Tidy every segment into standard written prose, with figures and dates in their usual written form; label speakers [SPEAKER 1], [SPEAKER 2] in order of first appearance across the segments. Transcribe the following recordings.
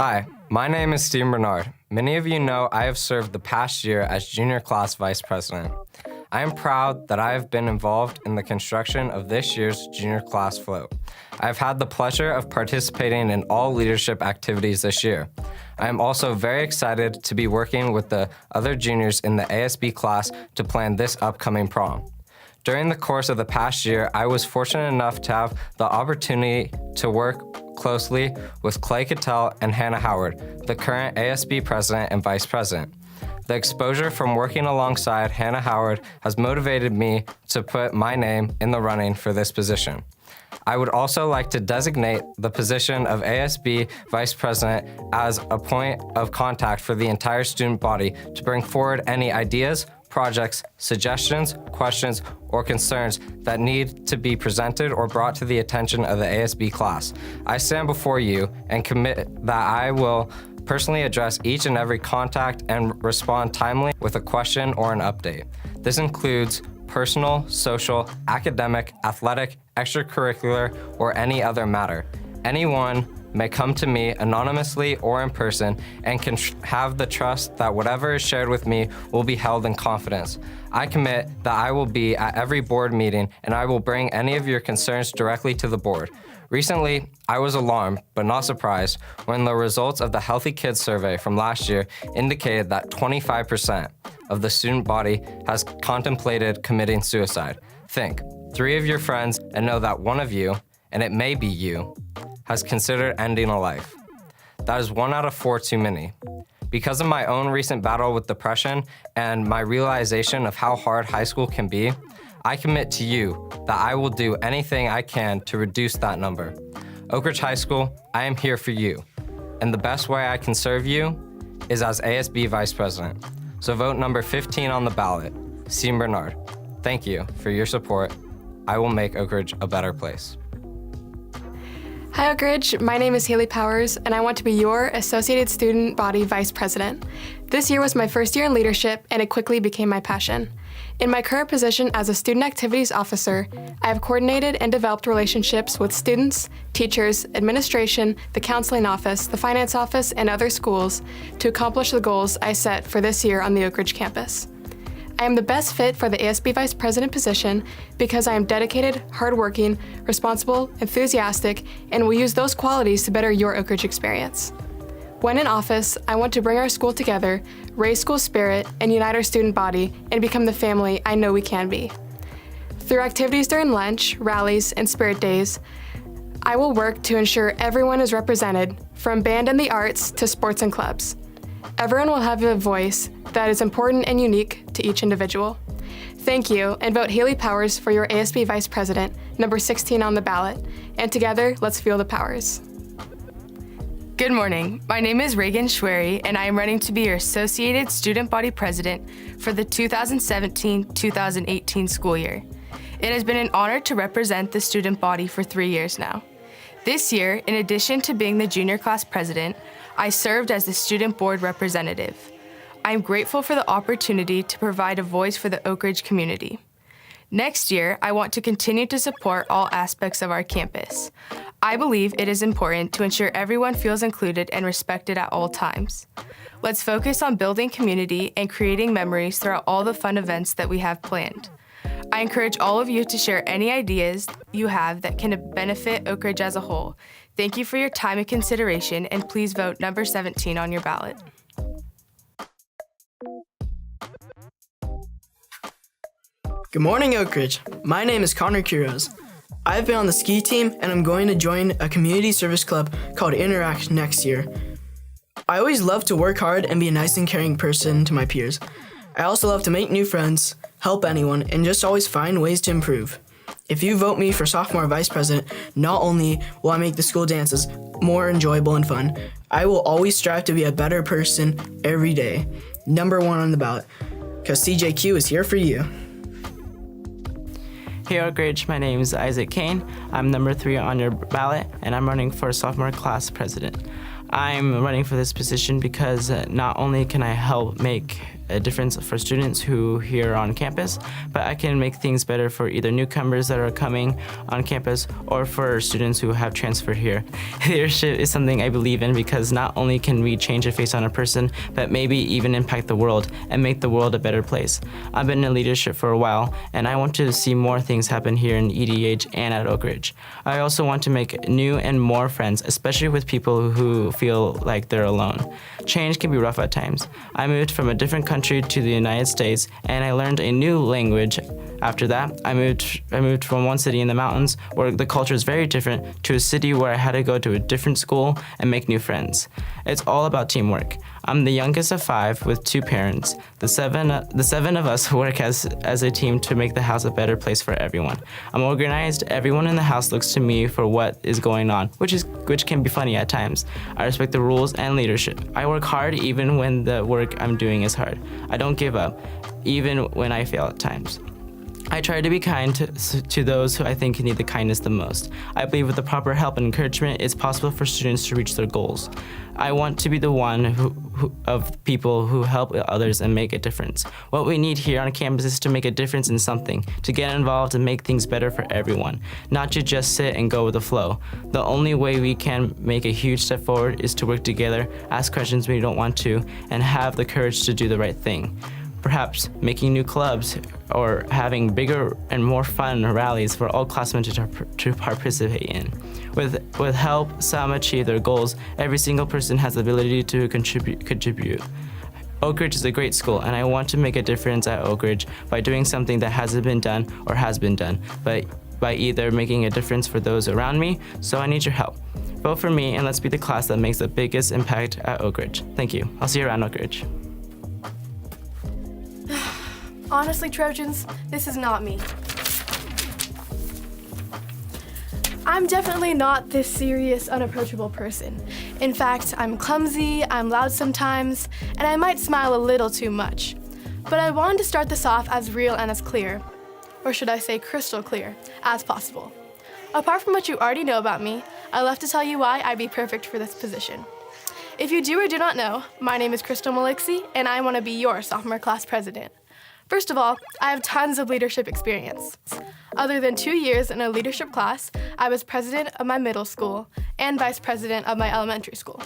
[SPEAKER 1] Hi, my name is Steve Bernard. Many of you know I have served the past year as junior class vice president. I am proud that I have been involved in the construction of this year's junior class float. I have had the pleasure of participating in all leadership activities this year. I am also very excited to be working with the other juniors in the ASB class to plan this upcoming prom. During the course of the past year, I was fortunate enough to have the opportunity to work closely with Clay Cattell and Hannah Howard, the current ASB president and vice president. The exposure from working alongside Hannah Howard has motivated me to put my name in the running for this position. I would also like to designate the position of ASB Vice President as a point of contact for the entire student body to bring forward any ideas, projects, suggestions, questions, or concerns that need to be presented or brought to the attention of the ASB class. I stand before you and commit that I will personally address each and every contact and respond timely with a question or an update. This includes personal, social, academic, athletic, extracurricular, or any other matter. Anyone may come to me anonymously or in person and can have the trust that whatever is shared with me will be held in confidence. I commit that I will be at every board meeting and I will bring any of your concerns directly to the board. Recently, I was alarmed, but not surprised, when the results of the Healthy Kids survey from last year indicated that 25% of the student body has contemplated committing suicide. Think, 3 of your friends and know that one of you, and it may be you, has considered ending a life. That is 1 out of 4 too many. Because of my own recent battle with depression and my realization of how hard high school can be, I commit to you that I will do anything I can to reduce that number. Oak Ridge High School, I am here for you. And the best way I can serve you is as ASB Vice President. So vote number 15 on the ballot, Steve Bernard. Thank you for your support. I will make Oak Ridge a better place.
[SPEAKER 2] Hi Oak Ridge, my name is Haley Powers, and I want to be your Associated Student Body Vice President. This year was my first year in leadership, and it quickly became my passion. In my current position as a Student Activities Officer, I have coordinated and developed relationships with students, teachers, administration, the counseling office, the finance office, and other schools to accomplish the goals I set for this year on the Oak Ridge campus. I am the best fit for the ASB Vice President position because I am dedicated, hardworking, responsible, enthusiastic, and will use those qualities to better your Oak Ridge experience. When in office, I want to bring our school together, raise school spirit, and unite our student body, and become the family I know we can be. Through activities during lunch, rallies, and spirit days, I will work to ensure everyone is represented, from band and the arts to sports and clubs. Everyone will have a voice that is important and unique to each individual. Thank you, and vote Haley Powers for your ASB Vice President, number 16 on the ballot. And together, let's feel the powers.
[SPEAKER 3] Good morning. My name is Reagan Schwery, and I am running to be your Associated Student Body President for the 2017-2018 school year. It has been an honor to represent the student body for 3 years now. This year, in addition to being the junior class president, I served as the student board representative. I am grateful for the opportunity to provide a voice for the Oak Ridge community. Next year, I want to continue to support all aspects of our campus. I believe it is important to ensure everyone feels included and respected at all times. Let's focus on building community and creating memories throughout all the fun events that we have planned. I encourage all of you to share any ideas you have that can benefit Oak Ridge as a whole. Thank you for your time and consideration, and please vote number 17 on your ballot.
[SPEAKER 4] Good morning, Oak Ridge. My name is Connor Quiroz. I've been on the ski team, and I'm going to join a community service club called Interact next year. I always love to work hard and be a nice and caring person to my peers. I also love to make new friends, help anyone, and just always find ways to improve. If you vote me for sophomore vice president, not only will I make the school dances more enjoyable and fun, I will always strive to be a better person every day. Number 1 on the ballot, because CJQ is here for you.
[SPEAKER 5] Hey Oak Ridge, my name is Isaac Kane. I'm number 3 on your ballot, and I'm running for sophomore class president. I'm running for this position because not only can I help make a difference for students who here on campus, but I can make things better for either newcomers that are coming on campus or for students who have transferred here. Leadership is something I believe in because not only can we change a face on a person, but maybe even impact the world and make the world a better place. I've been in leadership for a while, and I want to see more things happen here in EDH and at Oak Ridge. I also want to make new and more friends, especially with people who feel like they're alone. Change can be rough at times. I moved from a different country to the United States, and I learned a new language. After that, I moved from one city in the mountains where the culture is very different to a city where I had to go to a different school and make new friends. It's all about teamwork. I'm the youngest of 5 with 2 parents. The seven of us work as a team to make the house a better place for everyone. I'm organized. Everyone in the house looks to me for what is going on, which can be funny at times. I respect the rules and leadership. I work hard even when the work I'm doing is hard. I don't give up, even when I fail at times. I try to be kind to those who I think need the kindness the most. I believe with the proper help and encouragement, it's possible for students to reach their goals. I want to be the one of people who help others and make a difference. What we need here on campus is to make a difference in something, to get involved and make things better for everyone, not to just sit and go with the flow. The only way we can make a huge step forward is to work together, ask questions when you don't want to, and have the courage to do the right thing. Perhaps making new clubs or having bigger and more fun rallies for all classmen to participate in. With help, some achieve their goals. Every single person has the ability to contribute. Oak Ridge is a great school, and I want to make a difference at Oak Ridge by doing something that hasn't been done or has been done, but by either making a difference for those around me, so I need your help. Vote for me, and let's be the class that makes the biggest impact at Oak Ridge. Thank you. I'll see you around Oak Ridge.
[SPEAKER 6] Honestly, Trojans, this is not me. I'm definitely not this serious, unapproachable person. In fact, I'm clumsy, I'm loud sometimes, and I might smile a little too much. But I wanted to start this off as real and as clear, or should I say crystal clear, as possible. Apart from what you already know about me, I love to tell you why I'd be perfect for this position. If you do or do not know, my name is Crystal Malixi, and I want to be your sophomore class president. First of all, I have tons of leadership experience. Other than 2 years in a leadership class, I was president of my middle school and vice president of my elementary school.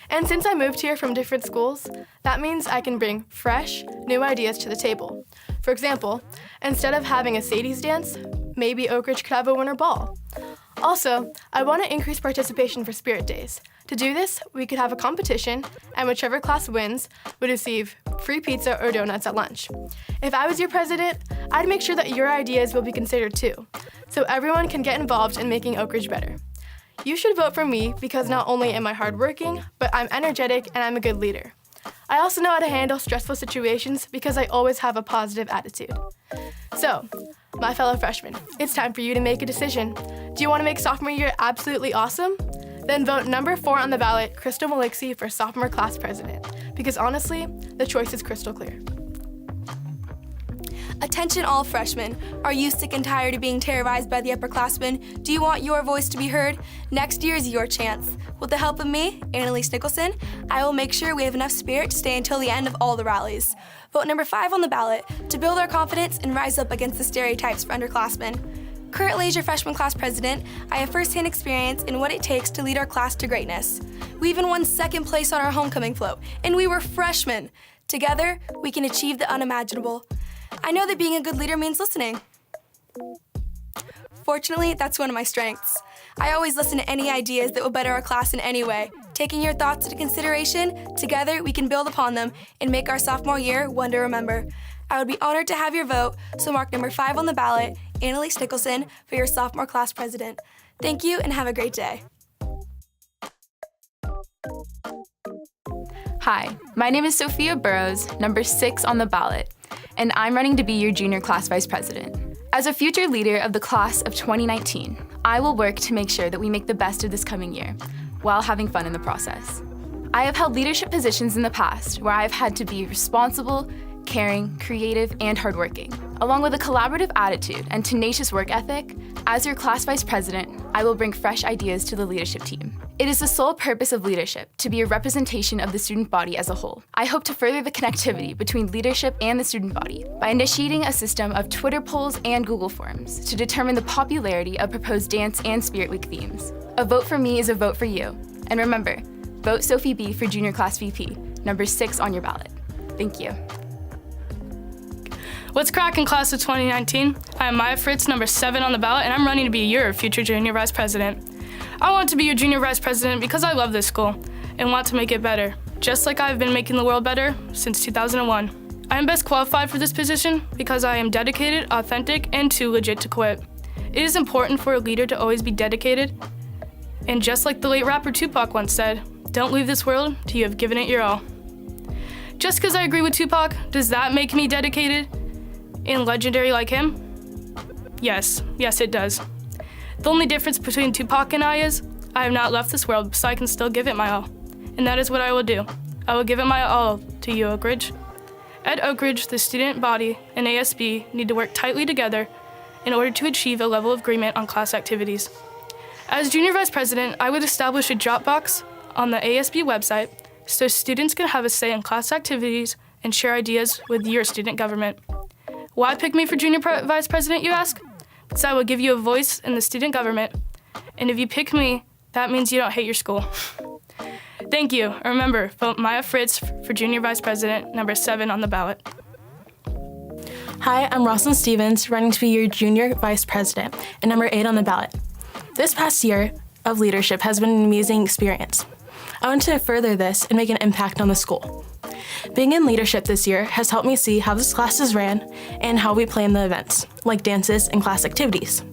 [SPEAKER 6] And since I moved here from different schools, that means I can bring fresh, new ideas to the table. For example, instead of having a Sadie's dance, maybe Oak Ridge could have a winter ball. Also, I want to increase participation for Spirit Days. To do this, we could have a competition, and whichever class wins would receive free pizza or donuts at lunch. If I was your president, I'd make sure that your ideas will be considered too, so everyone can get involved in making Oak Ridge better. You should vote for me because not only am I hardworking, but I'm energetic and I'm a good leader. I also know how to handle stressful situations because I always have a positive attitude. So, my fellow freshmen, it's time for you to make a decision. Do you want to make sophomore year absolutely awesome? Then vote number 4 on the ballot, Crystal Malixi, for sophomore class president. Because honestly, the choice is crystal clear.
[SPEAKER 7] Attention all freshmen. Are you sick and tired of being terrorized by the upperclassmen? Do you want your voice to be heard? Next year is your chance. With the help of me, Annalise Nicholson, I will make sure we have enough spirit to stay until the end of all the rallies. Vote number 5 on the ballot to build our confidence and rise up against the stereotypes for underclassmen. Currently, as your freshman class president, I have firsthand experience in what it takes to lead our class to greatness. We even won 2nd place on our homecoming float, and we were freshmen. Together, we can achieve the unimaginable. I know that being a good leader means listening. Fortunately, that's one of my strengths. I always listen to any ideas that will better our class in any way. Taking your thoughts into consideration, together we can build upon them and make our sophomore year one to remember. I would be honored to have your vote, so mark number 5 on the ballot, Annalise Nicholson, for your sophomore class president. Thank you and have a great day.
[SPEAKER 8] Hi, my name is Sophia Burrows, number 6 on the ballot, and I'm running to be your junior class vice president. As a future leader of the class of 2019, I will work to make sure that we make the best of this coming year, while having fun in the process. I have held leadership positions in the past where I've had to be responsible, caring, creative, and hardworking. Along with a collaborative attitude and tenacious work ethic, as your class vice president, I will bring fresh ideas to the leadership team. It is the sole purpose of leadership to be a representation of the student body as a whole. I hope to further the connectivity between leadership and the student body by initiating a system of Twitter polls and Google Forms to determine the popularity of proposed dance and Spirit Week themes. A vote for me is a vote for you. And remember, vote Sophie B for Junior Class VP, number 6 on your ballot. Thank you.
[SPEAKER 9] What's cracking, class of 2019? I am Maya Fritz, number 7 on the ballot, and I'm running to be your future junior vice president. I want to be your junior vice president because I love this school and want to make it better, just like I've been making the world better since 2001. I am best qualified for this position because I am dedicated, authentic, and too legit to quit. It is important for a leader to always be dedicated, and just like the late rapper Tupac once said, don't leave this world till you have given it your all. Just because I agree with Tupac, does that make me dedicated and legendary like him? Yes, it does. The only difference between Tupac and I is I have not left this world, so I can still give it my all. And that is what I will do. I will give it my all to you, Oak Ridge. At Oak Ridge, the student body and ASB need to work tightly together in order to achieve a level of agreement on class activities. As junior vice president, I would establish a Dropbox on the ASB website so students can have a say in class activities and share ideas with your student government. Why pick me for junior vice president, you ask? Because I will give you a voice in the student government, and if you pick me, that means you don't hate your school. Thank you, and remember, vote Maya Fritz for junior vice president, number 7 on the ballot.
[SPEAKER 10] Hi, I'm Rosalind Stevens, running to be your junior vice president and number 8 on the ballot. This past year of leadership has been an amazing experience. I want to further this and make an impact on the school. Being in leadership this year has helped me see how this class is ran and how we plan the events, like dances and class activities.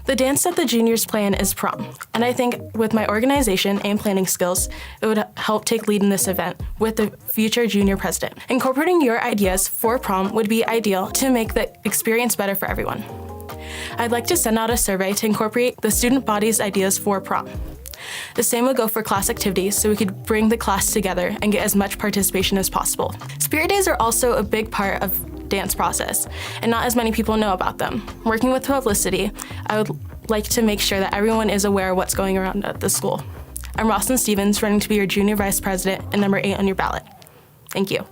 [SPEAKER 10] The dance that the juniors plan is prom, and I think with my organization and planning skills, it would help take lead in this event with the future junior president. Incorporating your ideas for prom would be ideal to make the experience better for everyone. I'd like to send out a survey to incorporate the student body's ideas for prom. The same would go for class activities so we could bring the class together and get as much participation as possible. Spirit Days are also a big part of dance process, and not as many people know about them. Working with publicity, I would like to make sure that everyone is aware of what's going around at the school. I'm Rosalind Stevens, running to be your junior vice president and number 8 on your ballot. Thank you.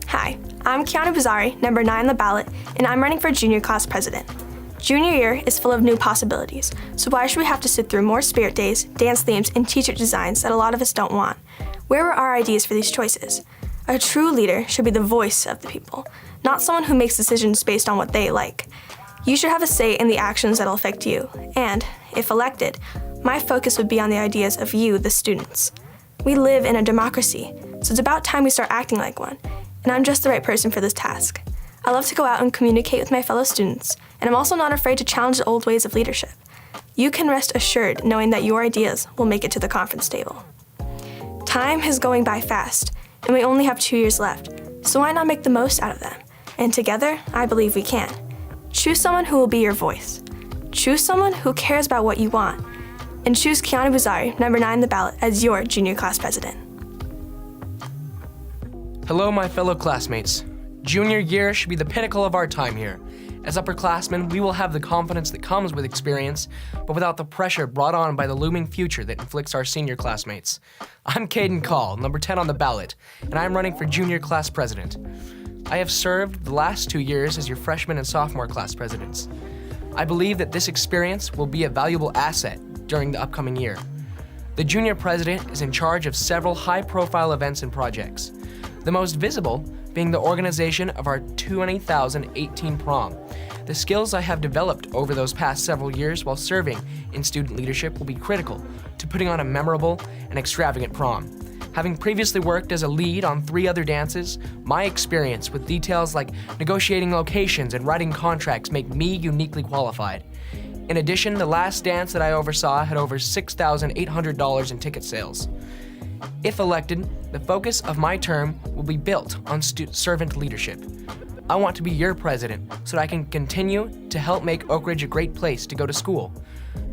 [SPEAKER 11] Hi, I'm Kiana Bazari, number 9 on the ballot, and I'm running for junior class president. Junior year is full of new possibilities, so why should we have to sit through more Spirit Days, dance themes, and t-shirt designs that a lot of us don't want? Where were our ideas for these choices? A true leader should be the voice of the people, not someone who makes decisions based on what they like. You should have a say in the actions that'll affect you, and, if elected, my focus would be on the ideas of you, the students. We live in a democracy, so it's about time we start acting like one, and I'm just the right person for this task. I love to go out and communicate with my fellow students, and I'm also not afraid to challenge the old ways of leadership. You can rest assured knowing that your ideas will make it to the conference table. Time is going by fast, and we only have 2 years left, so why not make the most out of them? And together, I believe we can. Choose someone who will be your voice. Choose someone who cares about what you want. And choose Kiana Bazari, number 9 on the ballot, as your junior class president.
[SPEAKER 12] Hello, my fellow classmates. Junior year should be the pinnacle of our time here. As upperclassmen, we will have the confidence that comes with experience, but without the pressure brought on by the looming future that inflicts our senior classmates. I'm Caden Call, number 10 on the ballot, and I'm running for junior class president. I have served the last 2 years as your freshman and sophomore class presidents. I believe that this experience will be a valuable asset during the upcoming year. The junior president is in charge of several high-profile events and projects. The most visible being the organization of our 2018 prom. The skills I have developed over those past several years while serving in student leadership will be critical to putting on a memorable and extravagant prom. Having previously worked as a lead on 3 other dances, my experience with details like negotiating locations and writing contracts make me uniquely qualified. In addition, the last dance that I oversaw had over $6,800 in ticket sales. If elected, the focus of my term will be built on servant leadership. I want to be your president so that I can continue to help make Oak Ridge a great place to go to school.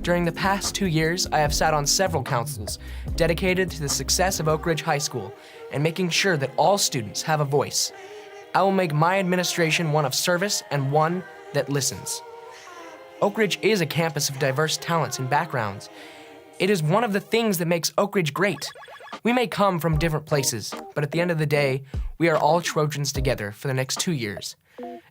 [SPEAKER 12] During the past 2 years, I have sat on several councils dedicated to the success of Oak Ridge High School and making sure that all students have a voice. I will make my administration one of service and one that listens. Oak Ridge is a campus of diverse talents and backgrounds. It is one of the things that makes Oak Ridge great. We may come from different places, but at the end of the day, we are all Trojans together for the next 2 years.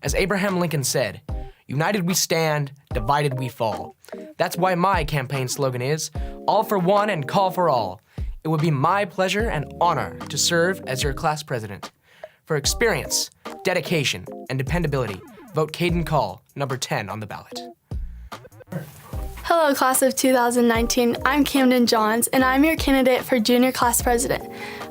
[SPEAKER 12] As Abraham Lincoln said, "United we stand, divided we fall." That's why my campaign slogan is, "All for one and call for all." It would be my pleasure and honor to serve as your class president. For experience, dedication, and dependability, vote Caden Call, number 10 on the ballot.
[SPEAKER 6] Hello, class of 2019. I'm Camden Johns, and I'm your candidate for junior class president.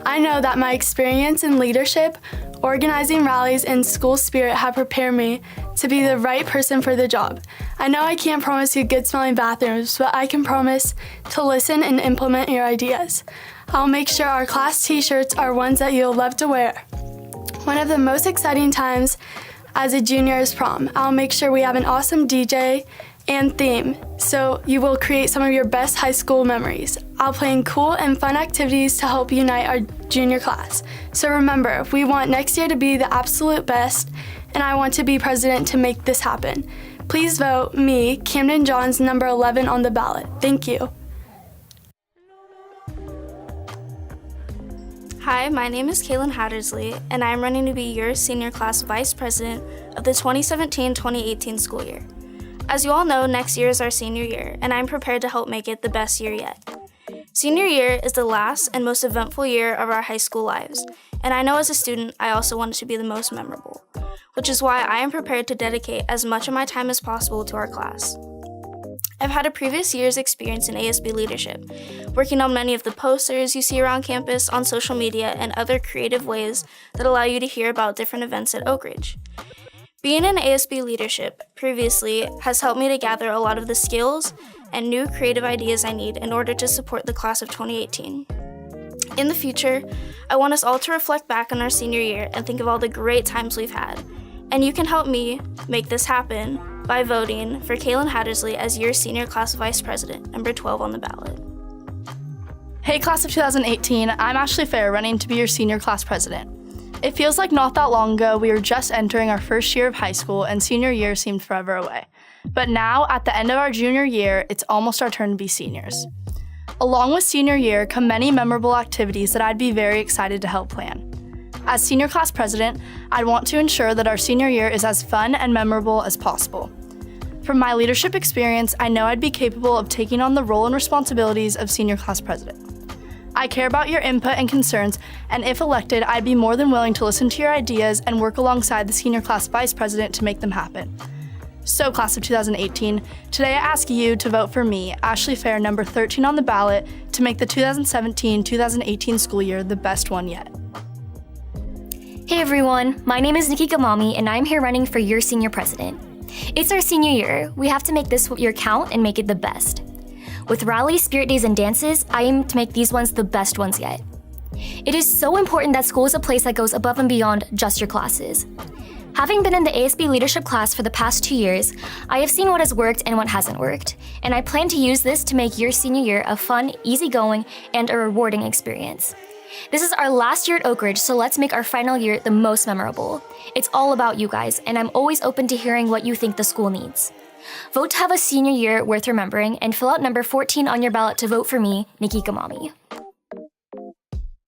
[SPEAKER 6] I know that my experience in leadership, organizing rallies, and school spirit have prepared me to be the right person for the job. I know I can't promise you good smelling bathrooms, but I can promise to listen and implement your ideas. I'll make sure our class t-shirts are ones that you'll love to wear. One of the most exciting times as a junior is prom. I'll make sure we have an awesome DJ and theme, so you will create some of your best high school memories. I'll plan cool and fun activities to help unite our junior class. So remember, we want next year to be the absolute best, and I want to be president to make this happen. Please vote me, Camden Johns, number 11 on the ballot. Thank you.
[SPEAKER 13] Hi, my name is Kaylin Hattersley, and I'm running to be your senior class vice president of the 2017-2018 school year. As you all know, next year is our senior year, and I'm prepared to help make it the best year yet. Senior year is the last and most eventful year of our high school lives, and I know as a student, I also want it to be the most memorable, which is why I am prepared to dedicate as much of my time as possible to our class. I've had a previous year's experience in ASB leadership, working on many of the posters you see around campus, on social media, and other creative ways that allow you to hear about different events at Oak Ridge. Being in ASB leadership previously has helped me to gather a lot of the skills and new creative ideas I need in order to support the class of 2018. In the future, I want us all to reflect back on our senior year and think of all the great times we've had. And you can help me make this happen by voting for Kaylin Hattersley as your senior class vice president, number 12 on the ballot.
[SPEAKER 10] Hey, class of 2018, I'm Ashley Fair, running to be your senior class president. It feels like not that long ago we were just entering our first year of high school and senior year seemed forever away. But now, at the end of our junior year, it's almost our turn to be seniors. Along with senior year come many memorable activities that I'd be very excited to help plan. As senior class president, I'd want to ensure that our senior year is as fun and memorable as possible. From my leadership experience, I know I'd be capable of taking on the role and responsibilities of senior class president. I care about your input and concerns, and if elected, I'd be more than willing to listen to your ideas and work alongside the senior class vice president to make them happen. So, class of 2018, today I ask you to vote for me, Ashley Fair, number 13 on the ballot, to make the 2017-2018 school year the best one yet.
[SPEAKER 14] Hey everyone, my name is Nikki Gamami, and I'm here running for your senior president. It's our senior year. We have to make this year count and make it the best. With rallies, spirit days, and dances, I aim to make these ones the best ones yet. It is so important that school is a place that goes above and beyond just your classes. Having been in the ASB leadership class for the past 2 years, I have seen what has worked and what hasn't worked, and I plan to use this to make your senior year a fun, easygoing, and a rewarding experience. This is our last year at Oak Ridge, so let's make our final year the most memorable. It's all about you guys, and I'm always open to hearing what you think the school needs. Vote to have a senior year worth remembering, and fill out number 14 on your ballot to vote for me, Nikki Gamami.